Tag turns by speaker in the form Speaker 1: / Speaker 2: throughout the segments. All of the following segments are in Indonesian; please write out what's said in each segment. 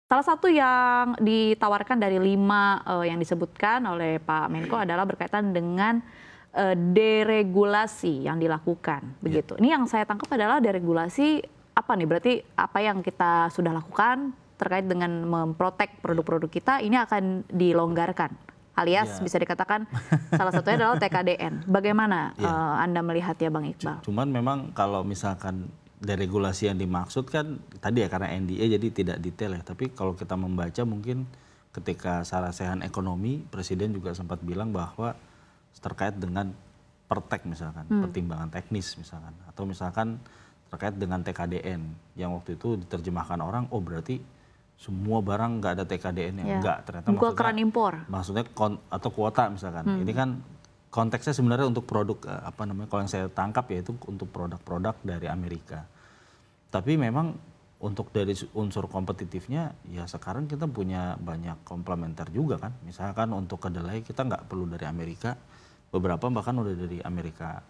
Speaker 1: Salah satu yang ditawarkan dari 5 yang disebutkan oleh Pak Menko adalah berkaitan dengan, deregulasi yang dilakukan,
Speaker 2: Iya.
Speaker 1: begitu. Ini yang saya tangkap adalah deregulasi apa nih, berarti apa yang kita sudah lakukan terkait dengan memprotek produk-produk kita ini akan dilonggarkan, alias
Speaker 2: Iya.
Speaker 1: bisa dikatakan salah satunya adalah TKDN. Bagaimana,
Speaker 2: Iya.
Speaker 1: Anda melihatnya Bang Iqbal?
Speaker 2: Cuman memang kalau misalkan deregulasi yang dimaksud kan tadi ya karena NDA jadi tidak detail ya. Tapi kalau kita membaca mungkin ketika sarasehan ekonomi Presiden juga sempat bilang bahwa terkait dengan pertek misalkan, pertimbangan teknis misalkan. Atau misalkan terkait dengan TKDN yang waktu itu diterjemahkan orang, oh berarti semua barang nggak ada TKDN-nya.
Speaker 1: Ya.
Speaker 2: Enggak, ternyata
Speaker 1: Buka keran impor.
Speaker 2: maksudnya atau kuota misalkan. Ini kan konteksnya sebenarnya untuk produk apa namanya kalau yang saya tangkap ya itu untuk produk-produk dari Amerika. Tapi memang untuk dari unsur kompetitifnya ya sekarang kita punya banyak komplementer juga kan. Misalkan untuk kedelai kita nggak perlu dari Amerika, beberapa bahkan udah dari Amerika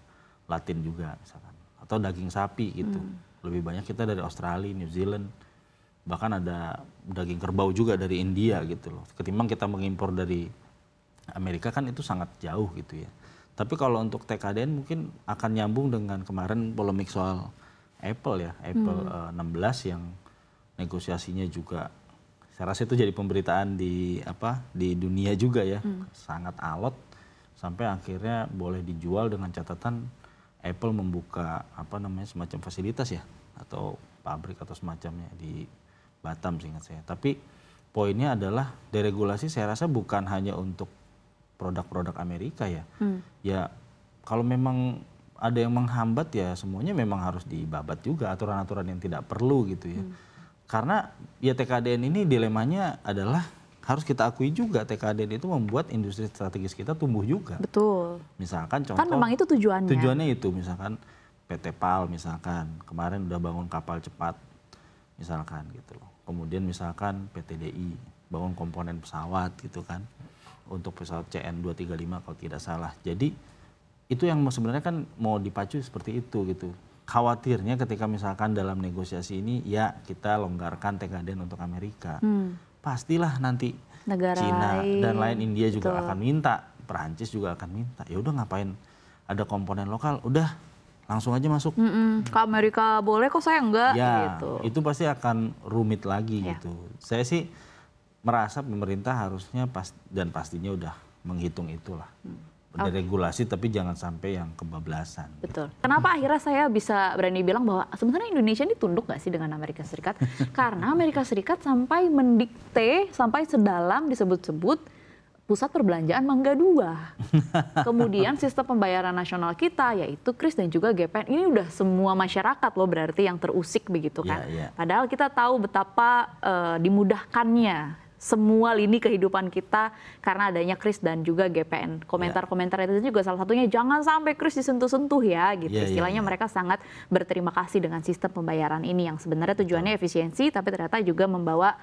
Speaker 2: Latin juga misalkan. Atau daging sapi gitu. Lebih banyak kita dari Australia, New Zealand. Bahkan ada daging kerbau juga dari India gitu loh. Ketimbang kita mengimpor dari Amerika kan itu sangat jauh gitu ya. Tapi kalau untuk TKDN mungkin akan nyambung dengan kemarin polemik soal Apple ya, Apple 16 yang negosiasinya juga saya rasa itu jadi pemberitaan di dunia juga ya, sangat alot sampai akhirnya boleh dijual dengan catatan Apple membuka semacam fasilitas ya atau pabrik atau semacamnya di Batam seingat saya. Tapi poinnya adalah deregulasi saya rasa bukan hanya untuk produk-produk Amerika ya. Ya kalau memang ada yang menghambat ya semuanya memang harus dibabat juga aturan-aturan yang tidak perlu gitu ya. Karena ya TKDN ini dilemanya adalah harus kita akui juga TKDN itu membuat industri strategis kita tumbuh juga.
Speaker 1: Betul.
Speaker 2: Misalkan contoh.
Speaker 1: Kan memang itu tujuannya.
Speaker 2: Tujuannya itu misalkan PT PAL misalkan kemarin udah bangun kapal cepat misalkan gitu loh. Kemudian misalkan PT DI bangun komponen pesawat gitu kan. Untuk pesawat CN235 kalau tidak salah. Jadi itu yang sebenarnya kan mau dipacu seperti itu gitu. Khawatirnya ketika misalkan dalam negosiasi ini ya kita longgarkan TKDN untuk Amerika. Pastilah nanti
Speaker 1: Negara
Speaker 2: Cina dan lain India juga
Speaker 1: betul.
Speaker 2: akan minta, Perancis juga akan minta. Ya udah ngapain ada komponen lokal, udah langsung aja masuk.
Speaker 1: Ke Amerika boleh kok saya enggak
Speaker 2: Ya,
Speaker 1: gitu.
Speaker 2: itu pasti akan rumit lagi gitu. Saya sih merasa pemerintah harusnya dan pastinya udah menghitung itulah. Deregulasi tapi jangan sampai yang kebablasan.
Speaker 1: Betul. Kenapa akhirnya saya bisa berani bilang bahwa sebenarnya Indonesia ini tunduk nggak sih dengan Amerika Serikat? Karena Amerika Serikat sampai mendikte, sampai sedalam disebut-sebut pusat perbelanjaan Mangga 2. Kemudian sistem pembayaran nasional kita yaitu KRIS dan juga GPN ini udah semua masyarakat loh berarti yang terusik begitu kan. Padahal kita tahu betapa dimudahkannya semua lini kehidupan kita karena adanya KRIS dan juga GPN. Komentar-komentar itu juga salah satunya jangan sampai KRIS disentuh-sentuh ya gitu. Istilahnya mereka sangat berterima kasih dengan sistem pembayaran ini yang sebenarnya tujuannya efisiensi tapi ternyata juga membawa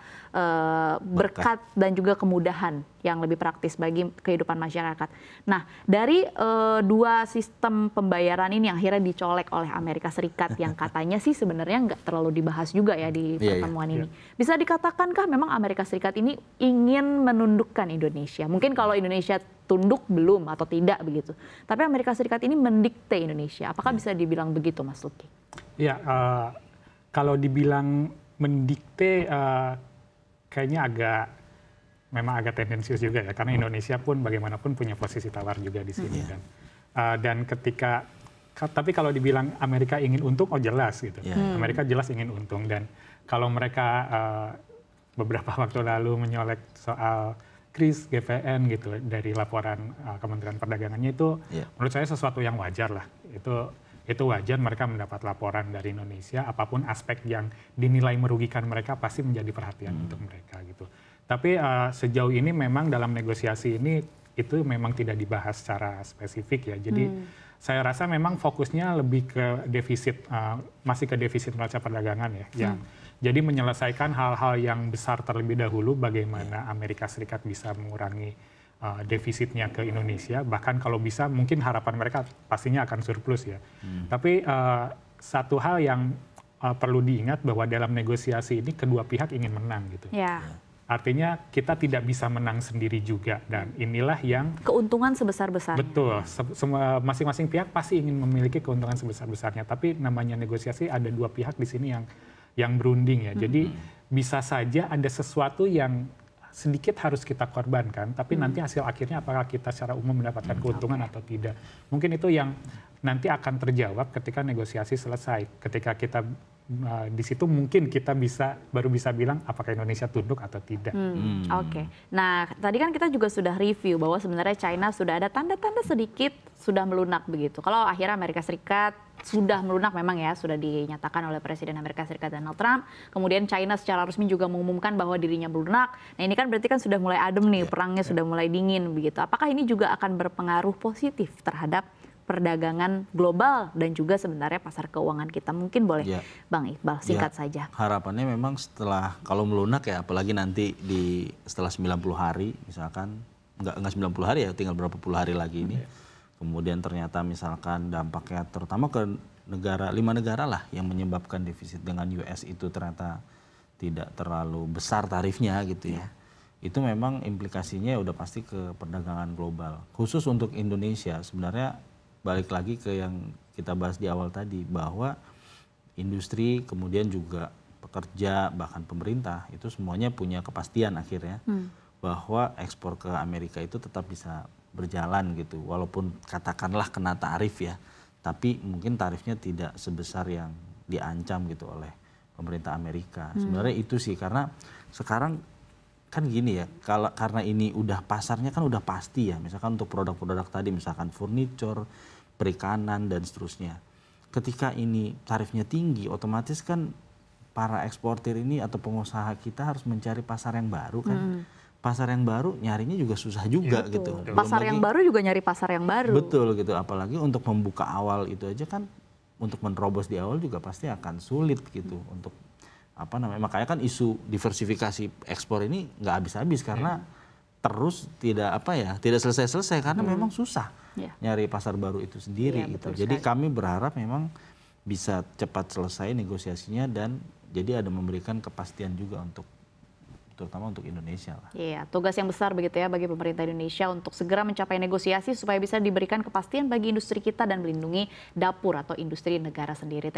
Speaker 1: berkat dan juga kemudahan yang lebih praktis bagi kehidupan masyarakat. Nah, dari 2 sistem pembayaran ini yang akhirnya dicolek oleh Amerika Serikat yang katanya sih sebenarnya nggak terlalu dibahas juga ya di pertemuan ini. Bisa dikatakankah memang Amerika Serikat ini ingin menundukkan Indonesia? Mungkin kalau Indonesia tunduk belum atau tidak begitu. Tapi Amerika Serikat ini mendikte Indonesia. Apakah bisa dibilang begitu, Mas Luki?
Speaker 3: Ya, kalau dibilang mendikte kayaknya memang agak tendensius juga ya. Karena Indonesia pun bagaimanapun punya posisi tawar juga di sini. Dan tapi kalau dibilang Amerika ingin untung, oh jelas gitu. Amerika jelas ingin untung. Dan kalau mereka beberapa waktu lalu menyolek soal KRIS, GPN gitu dari laporan Kementerian Perdagangannya itu menurut saya sesuatu yang wajar lah. Itu wajar mereka mendapat laporan dari Indonesia, apapun aspek yang dinilai merugikan mereka pasti menjadi perhatian untuk mereka gitu. Tapi sejauh ini memang dalam negosiasi ini itu memang tidak dibahas secara spesifik ya. Jadi saya rasa memang fokusnya lebih ke defisit, masih ke defisit neraca perdagangan ya. Jadi menyelesaikan hal-hal yang besar terlebih dahulu, bagaimana Amerika Serikat bisa mengurangi defisitnya ke Indonesia. Bahkan kalau bisa mungkin harapan mereka pastinya akan surplus ya. Tapi satu hal yang perlu diingat bahwa dalam negosiasi ini kedua pihak ingin menang gitu.
Speaker 1: Ya.
Speaker 3: Artinya kita tidak bisa menang sendiri juga, dan inilah yang
Speaker 1: Keuntungan sebesar-besarnya.
Speaker 3: betul, semua masing-masing pihak pasti ingin memiliki keuntungan sebesar-besarnya, tapi namanya negosiasi ada dua pihak di sini yang berunding ya. Jadi bisa saja ada sesuatu yang sedikit harus kita korbankan, tapi nanti hasil akhirnya apakah kita secara umum mendapatkan keuntungan atau tidak. Mungkin itu yang nanti akan terjawab ketika negosiasi selesai. Ketika kita di situ mungkin kita baru bisa bilang apakah Indonesia tunduk atau tidak.
Speaker 1: Oke. Nah, tadi kan kita juga sudah review bahwa sebenarnya China sudah ada tanda-tanda sedikit sudah melunak begitu. Kalau akhirnya Amerika Serikat sudah melunak memang ya, sudah dinyatakan oleh Presiden Amerika Serikat Donald Trump. Kemudian China secara resmi juga mengumumkan bahwa dirinya melunak. Nah, ini kan berarti kan sudah mulai adem nih, perangnya sudah mulai dingin begitu. Apakah ini juga akan berpengaruh positif terhadap perdagangan global dan juga sebenarnya pasar keuangan kita? Mungkin boleh Bang Iqbal singkat saja.
Speaker 2: Harapannya memang setelah kalau melunak ya, apalagi nanti setelah 90 hari misalkan, enggak 90 hari ya, tinggal berapa puluh hari lagi ini. Kemudian ternyata misalkan dampaknya terutama ke 5 negara lah yang menyebabkan defisit dengan US itu ternyata tidak terlalu besar tarifnya gitu ya. Itu memang implikasinya udah pasti ke perdagangan global. Khusus untuk Indonesia sebenarnya balik lagi ke yang kita bahas di awal tadi, bahwa industri kemudian juga pekerja bahkan pemerintah itu semuanya punya kepastian akhirnya bahwa ekspor ke Amerika itu tetap bisa berjalan gitu, walaupun katakanlah kena tarif ya, tapi mungkin tarifnya tidak sebesar yang diancam gitu oleh pemerintah Amerika. Sebenarnya itu sih, karena sekarang kan gini ya, karena ini udah pasarnya kan udah pasti ya, misalkan untuk produk-produk tadi misalkan furniture, perikanan dan seterusnya. Ketika ini tarifnya tinggi, otomatis kan para eksportir ini atau pengusaha kita harus mencari pasar yang baru kan. Pasar yang baru nyarinya juga susah juga gitu.
Speaker 1: Pasar yang baru juga nyari pasar yang baru.
Speaker 2: Betul gitu, apalagi untuk membuka awal itu aja kan, untuk menerobos di awal juga pasti akan sulit gitu untuk makanya kan isu diversifikasi ekspor ini nggak habis-habis karena terus tidak selesai-selesai karena memang susah nyari pasar baru itu sendiri gitu. Jadi kami berharap memang bisa cepat selesai negosiasinya dan jadi ada memberikan kepastian juga terutama untuk Indonesia lah.
Speaker 1: Iya, tugas yang besar begitu ya bagi pemerintah Indonesia untuk segera mencapai negosiasi supaya bisa diberikan kepastian bagi industri kita dan melindungi dapur atau industri negara sendiri.